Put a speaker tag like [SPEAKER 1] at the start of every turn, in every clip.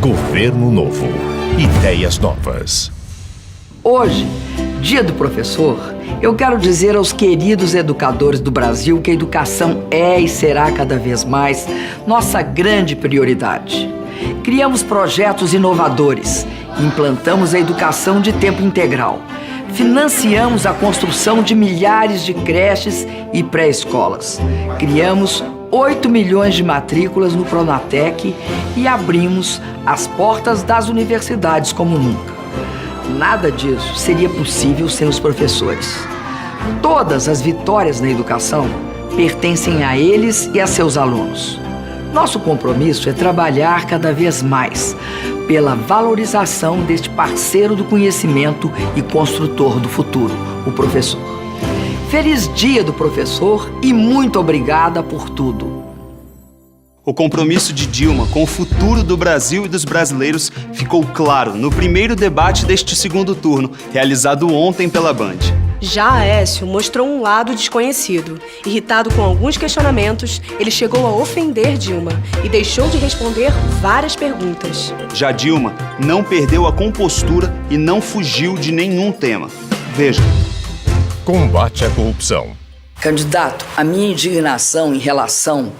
[SPEAKER 1] Governo Novo. Ideias novas.
[SPEAKER 2] Hoje, Dia do Professor, eu quero dizer aos queridos educadores do Brasil que a educação é e será cada vez mais nossa grande prioridade. Criamos projetos inovadores, implantamos a educação de tempo integral, financiamos a construção de milhares de creches e pré-escolas, criamos 8 milhões de matrículas no Pronatec e abrimos as portas das universidades como nunca. Nada disso seria possível sem os professores. Todas as vitórias na educação pertencem a eles e a seus alunos. Nosso compromisso é trabalhar cada vez mais pela valorização deste parceiro do conhecimento e construtor do futuro, o professor. Feliz Dia do Professor e muito obrigada por tudo.
[SPEAKER 3] O compromisso de Dilma com o futuro do Brasil e dos brasileiros ficou claro no primeiro debate deste segundo turno, realizado ontem pela Band.
[SPEAKER 4] Já Aécio mostrou um lado desconhecido. Irritado com alguns questionamentos, ele chegou a ofender Dilma e deixou de responder várias perguntas.
[SPEAKER 3] Já Dilma não perdeu a compostura e não fugiu de nenhum tema. Veja.
[SPEAKER 1] Combate à corrupção.
[SPEAKER 2] Candidato, a minha indignação em relação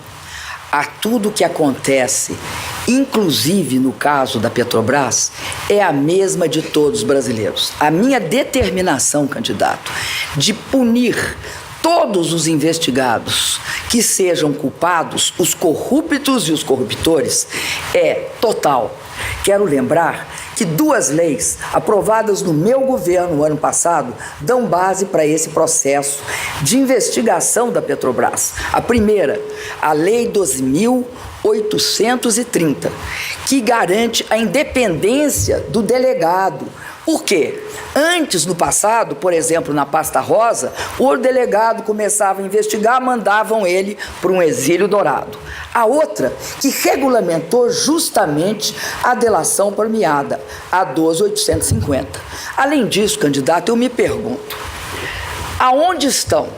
[SPEAKER 2] a tudo que acontece, inclusive no caso da Petrobras, é a mesma de todos os brasileiros. A minha determinação, candidato, de punir todos os investigados que sejam culpados, os corruptos e os corruptores, é total. Quero lembrar que 2 leis aprovadas no meu governo no ano passado dão base para esse processo de investigação da Petrobras. A primeira, a Lei 12.830, que garante a independência do delegado. Por quê? Antes, no passado, por exemplo, na pasta rosa, o delegado começava a investigar, mandavam ele para um exílio dourado. A outra, que regulamentou justamente a delação premiada, a 12.850. Além disso, candidato, eu me pergunto, aonde estão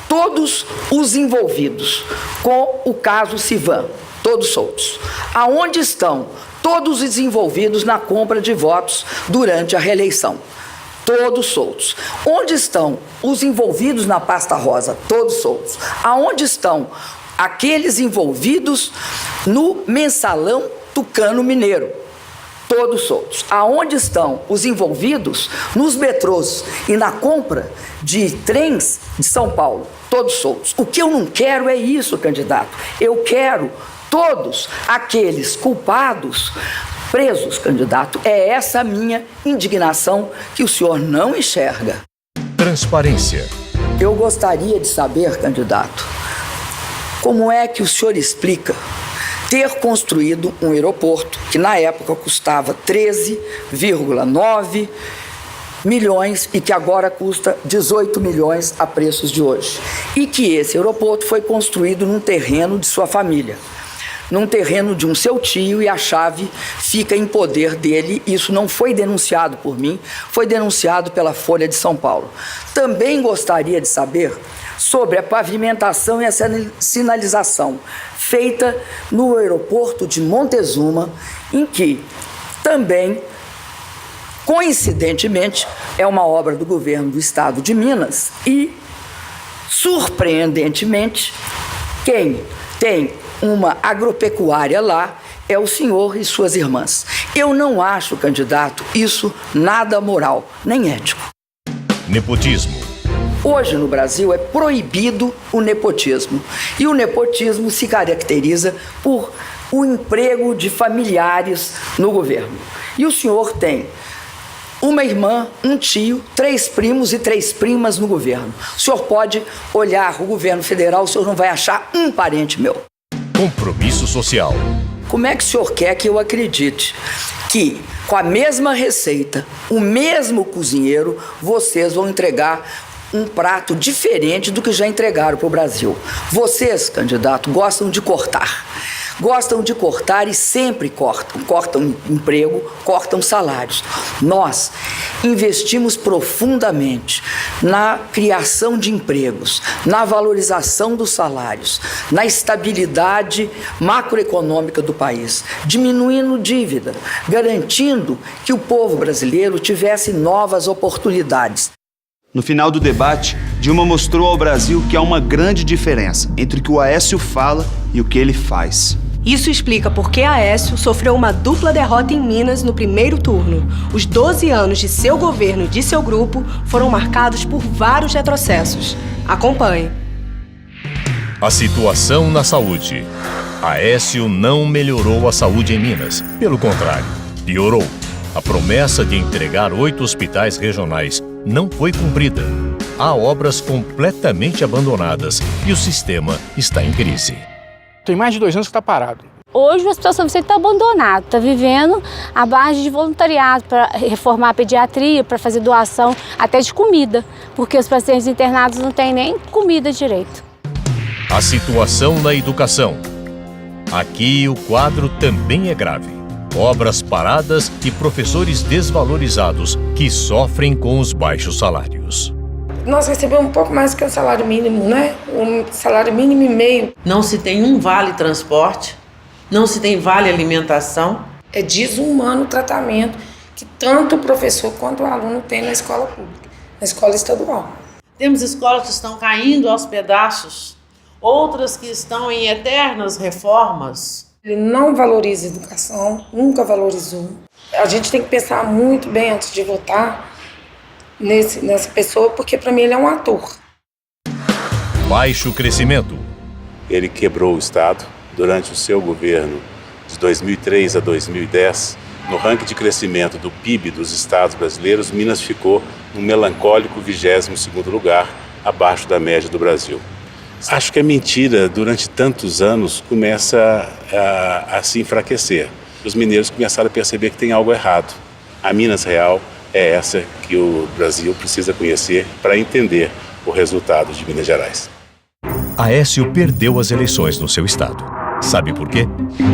[SPEAKER 2] todos os envolvidos com o caso Civan? Todos soltos. Aonde estão todos os envolvidos na compra de votos durante a reeleição? Todos soltos. Onde estão os envolvidos na pasta rosa? Todos soltos. Aonde estão aqueles envolvidos no mensalão Tucano Mineiro? Todos soltos. Aonde estão os envolvidos nos metrôs e na compra de trens de São Paulo? Todos soltos. O que eu não quero é isso, candidato. Eu quero todos aqueles culpados presos, candidato. É essa a minha indignação que o senhor não enxerga.
[SPEAKER 1] Transparência.
[SPEAKER 2] Eu gostaria de saber, candidato, como é que o senhor explica ter construído um aeroporto que na época custava 13,9 milhões e que agora custa 18 milhões a preços de hoje. E que esse aeroporto foi construído num terreno de sua família, num terreno de um seu tio, e a chave fica em poder dele. Isso não foi denunciado por mim, foi denunciado pela Folha de São Paulo. Também gostaria de saber sobre a pavimentação e a sinalização feita no aeroporto de Montezuma, em que também, coincidentemente, é uma obra do governo do estado de Minas e, surpreendentemente, quem tem uma agropecuária lá é o senhor e suas irmãs. Eu não acho, candidato, isso nada moral, nem ético.
[SPEAKER 1] Nepotismo.
[SPEAKER 2] Hoje no Brasil é proibido o nepotismo. E o nepotismo se caracteriza por o emprego de familiares no governo. E o senhor tem uma irmã, um tio, 3 primos e 3 primas no governo. O senhor pode olhar o governo federal, o senhor não vai achar um parente meu.
[SPEAKER 1] Compromisso social.
[SPEAKER 2] Como é que o senhor quer que eu acredite que, com a mesma receita, o mesmo cozinheiro, vocês vão entregar um prato diferente do que já entregaram para o Brasil? Vocês, candidato, gostam de cortar. gostam de cortar e sempre cortam. Cortam emprego, cortam salários. Nós investimos profundamente na criação de empregos, na valorização dos salários, na estabilidade macroeconômica do país, diminuindo dívida, garantindo que o povo brasileiro tivesse novas oportunidades.
[SPEAKER 3] No final do debate, Dilma mostrou ao Brasil que há uma grande diferença entre o que o Aécio fala e o que ele faz.
[SPEAKER 4] Isso explica por que Aécio sofreu uma dupla derrota em Minas no primeiro turno. Os 12 anos de seu governo e de seu grupo foram marcados por vários retrocessos. Acompanhe.
[SPEAKER 1] A situação na saúde. Aécio não melhorou a saúde em Minas. Pelo contrário, piorou. A promessa de entregar 8 hospitais regionais não foi cumprida. Há obras completamente abandonadas e o sistema está em crise.
[SPEAKER 5] Tem mais de 2 anos que está parado.
[SPEAKER 6] Hoje o Hospital São Vicente está abandonado, está vivendo à base de voluntariado para reformar a pediatria, para fazer doação até de comida, porque os pacientes internados não têm nem comida direito.
[SPEAKER 1] A situação na educação. Aqui o quadro também é grave. Obras paradas e professores desvalorizados que sofrem com os baixos salários.
[SPEAKER 7] Nós recebemos um pouco mais que o salário mínimo, né? Um salário mínimo e meio.
[SPEAKER 8] Não se tem um vale transporte, não se tem vale alimentação.
[SPEAKER 7] É desumano o tratamento que tanto o professor quanto o aluno tem na escola pública, na escola estadual.
[SPEAKER 8] Temos escolas que estão caindo aos pedaços, outras que estão em eternas reformas.
[SPEAKER 7] Ele não valoriza a educação, nunca valorizou. A gente tem que pensar muito bem antes de votar nessa pessoa, porque para mim ele é um ator.
[SPEAKER 1] Baixo crescimento.
[SPEAKER 9] Ele quebrou o Estado durante o seu governo de 2003 a 2010. No ranking de crescimento do PIB dos estados brasileiros, Minas ficou no melancólico 22º lugar, abaixo da média do Brasil. Acho que a mentira, durante tantos anos, começa a se enfraquecer. Os mineiros começaram a perceber que tem algo errado. A Minas Real é essa que o Brasil precisa conhecer para entender o resultado de Minas Gerais.
[SPEAKER 1] Aécio perdeu as eleições no seu estado. Sabe por quê?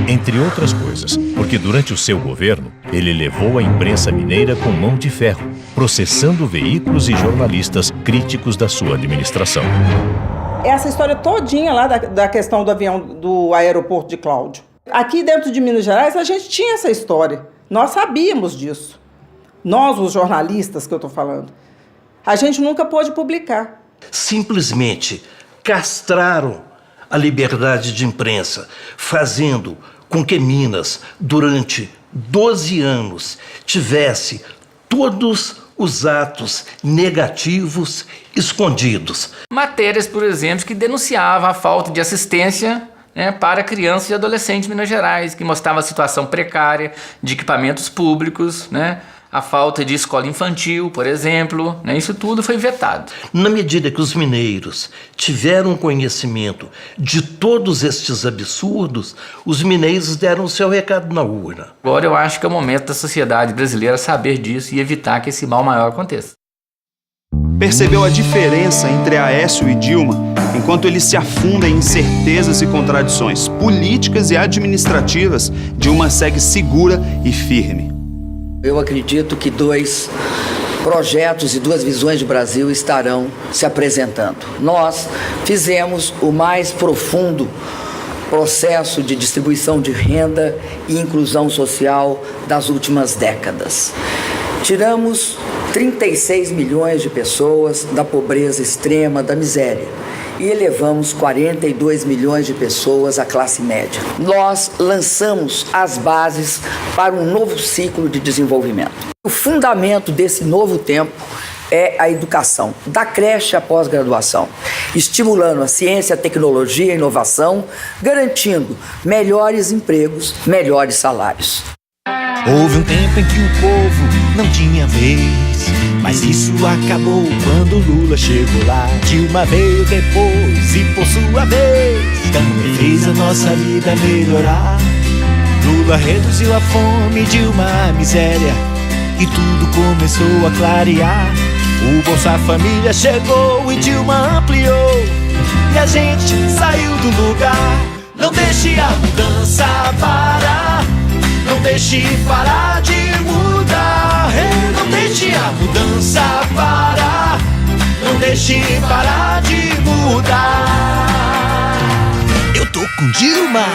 [SPEAKER 1] Entre outras coisas, porque durante o seu governo, ele levou a imprensa mineira com mão de ferro, processando veículos e jornalistas críticos da sua administração.
[SPEAKER 10] Essa história todinha lá da questão do avião do aeroporto de Cláudio. Aqui dentro de Minas Gerais a gente tinha essa história. Nós sabíamos disso. Nós, os jornalistas que eu estou falando. A gente nunca pôde publicar.
[SPEAKER 11] Simplesmente castraram a liberdade de imprensa, fazendo com que Minas, durante 12 anos, tivesse todos os atos negativos escondidos.
[SPEAKER 12] Matérias, por exemplo, que denunciavam a falta de assistência, né, para crianças e adolescentes de Minas Gerais, que mostrava a situação precária de equipamentos públicos, né, a falta de escola infantil, por exemplo, né, isso tudo foi vetado.
[SPEAKER 11] Na medida que os mineiros tiveram conhecimento de todos estes absurdos, os mineiros deram o seu recado na urna.
[SPEAKER 12] Agora eu acho que é o momento da sociedade brasileira saber disso e evitar que esse mal maior aconteça.
[SPEAKER 3] Percebeu a diferença entre Aécio e Dilma, enquanto ele se afunda em incertezas e contradições políticas e administrativas, Dilma segue segura e firme.
[SPEAKER 2] Eu acredito que 2 projetos e 2 visões de Brasil estarão se apresentando. Nós fizemos o mais profundo processo de distribuição de renda e inclusão social das últimas décadas. Tiramos 36 milhões de pessoas da pobreza extrema, da miséria, e elevamos 42 milhões de pessoas à classe média. Nós lançamos as bases para um novo ciclo de desenvolvimento. O fundamento desse novo tempo é a educação, da creche à pós-graduação, estimulando a ciência, a tecnologia e a inovação, garantindo melhores empregos, melhores salários.
[SPEAKER 13] Houve um tempo em que o povo não tinha vez, mas isso acabou quando Lula chegou lá. Dilma veio depois e por sua vez também fez a nossa vida melhorar. Lula reduziu a fome, Dilma a miséria, e tudo começou a clarear. O Bolsa Família chegou e Dilma ampliou, e a gente saiu do lugar. Não deixe a mudança parar, não deixe parar de mudar. Não deixe a mudança parar, não deixe parar de mudar. Eu tô com Dilma.